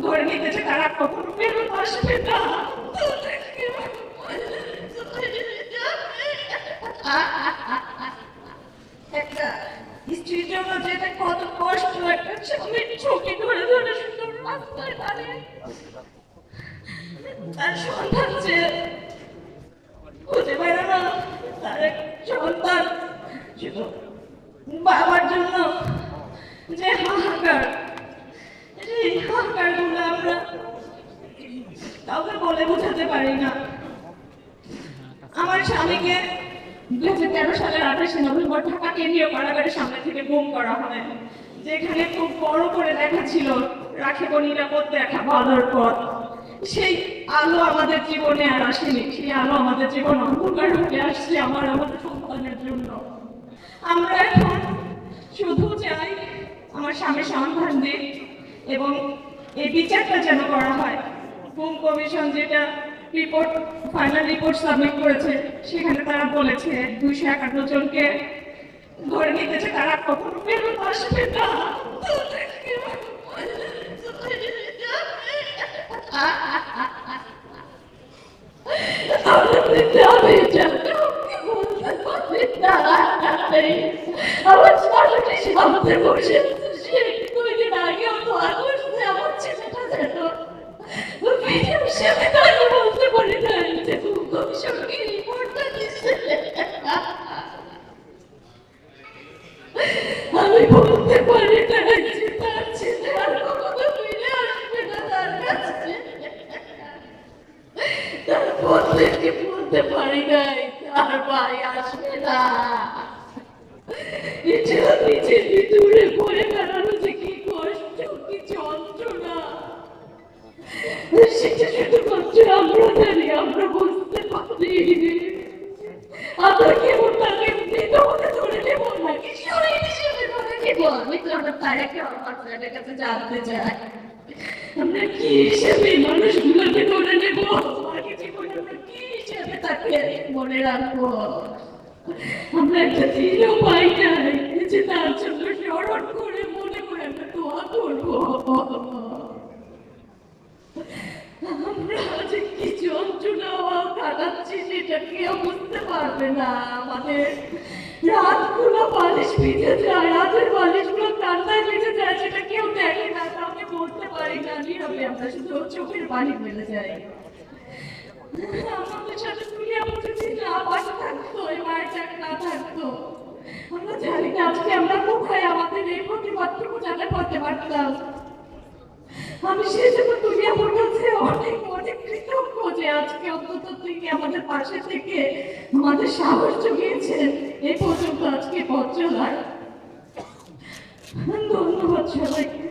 ধরে নিতেছে তারা কখনো ফেরত আসবে না। একটা স্ত্রীর জন্য যেটা কত কষ্ট, একটা স্বামীর চোখে ধরে ধরে সুন্দর রাস্তায় দাঁড়িয়ে তার সন্তান যে খুঁজে বেড়ানো, তার এক সন্তান বাবার জন্য যে হাহাকার, এই হাহাকার গুলো আমরা কাউকে বলে বোঝাতে পারি না। আমার স্বামীকে 2013 সালের 28 নভেম্বর ঢাকা কেন্দ্রীয় কারাগারের সামনে থেকে গুম করা হয়, যেখানে খুব বড় করে লেখা ছিল রাখিব নিরাপদ দেখা ভালোর পথ। সেই আলো আমাদের জীবনে আর আসেনি, সেই আলো আমাদের জীবন অন্ধকার হয়ে আসছে আমাদের সন্তানের জন্য। আমরা এখন শুধু চাই আমার স্বামীর সন্ধান দিক এবং এই বিচারটা যেন করা হয়। গুম কমিশন যেটা রিপোর্ট, ফাইনাল রিপোর্ট সাবমিট করেছে, সেখানে তারা বলেছে 251 জনকে ধরে নিতেছে, তারা কখনো ফেরত আসবে না। আমাদের বসে কয়েকদিন আগেও তো করছে আমার ছেলেটা যেন বলতে পারি না যে কমিশনকে রিপোর্টটা দিচ্ছে। আমি বলতে পারি না যে তার ছেলে আর কখনো ফিরে আসবে না তার কাছে। তার বন্ধুকে বলতে পারি নাই তার ভাই আসবে না। এটা নিজের ভিতরে বয়ে বেড়ানো যে কি কষ্ট, কি যন্ত্রণা, সেটা শুধুমাত্র আমরা জানি, আমরা বুঝতে পারি। আমরা কেমন তাকে মৃত হতে ধরে নেব নাকি শরীর হিসেবে ধরে নেব? আমি তো আমরা তাকে আমার ছেলের কাছে জানতে চাই, আমরা কি হিসেবে মানুষগুলোকে ধরে নেব, আগে জীবনে আমরা কি হিসেবে তাকে মনে রাখবো? আমরা একটা দিনও পাই নাই যে তার জন্য স্মরণ করে মনে করে আমরা দোয়া করবো। আমরা যে কি যন্ত্রণা কাটাচ্ছি সেটা কেউ বুঝতে পারবে না। আমাদের রাতগুলো বালিশ ভিজে যায়, রাতের বালিশগুলো কান্নায় ভিজে যায়, সেটা কেউ দেখে না, কাউকে বলতে পারি না। নীরবে আমরা শুধু চোখের পানি ফেলে যাই। আমাদের সাথে দুনিয়া বুঝেছি না পাশে থাকতো, এই মায়ের চাকরি না থাকতো, আমরা জানি না আজকে আমরা কোথায় আমাদের এই প্রতিবাদটুকু জানে করতে পারতাম। আমি সেই জন্য দুনিয়া কাছে অনেক অনেক কৃতজ্ঞ যে আজকে অন্তত থেকে আমাদের পাশে থেকে আমাদের সাহস জুগিয়েছেন এই পর্যন্ত আজকে পথ চলার। ধন্যবাদ সবাইকে।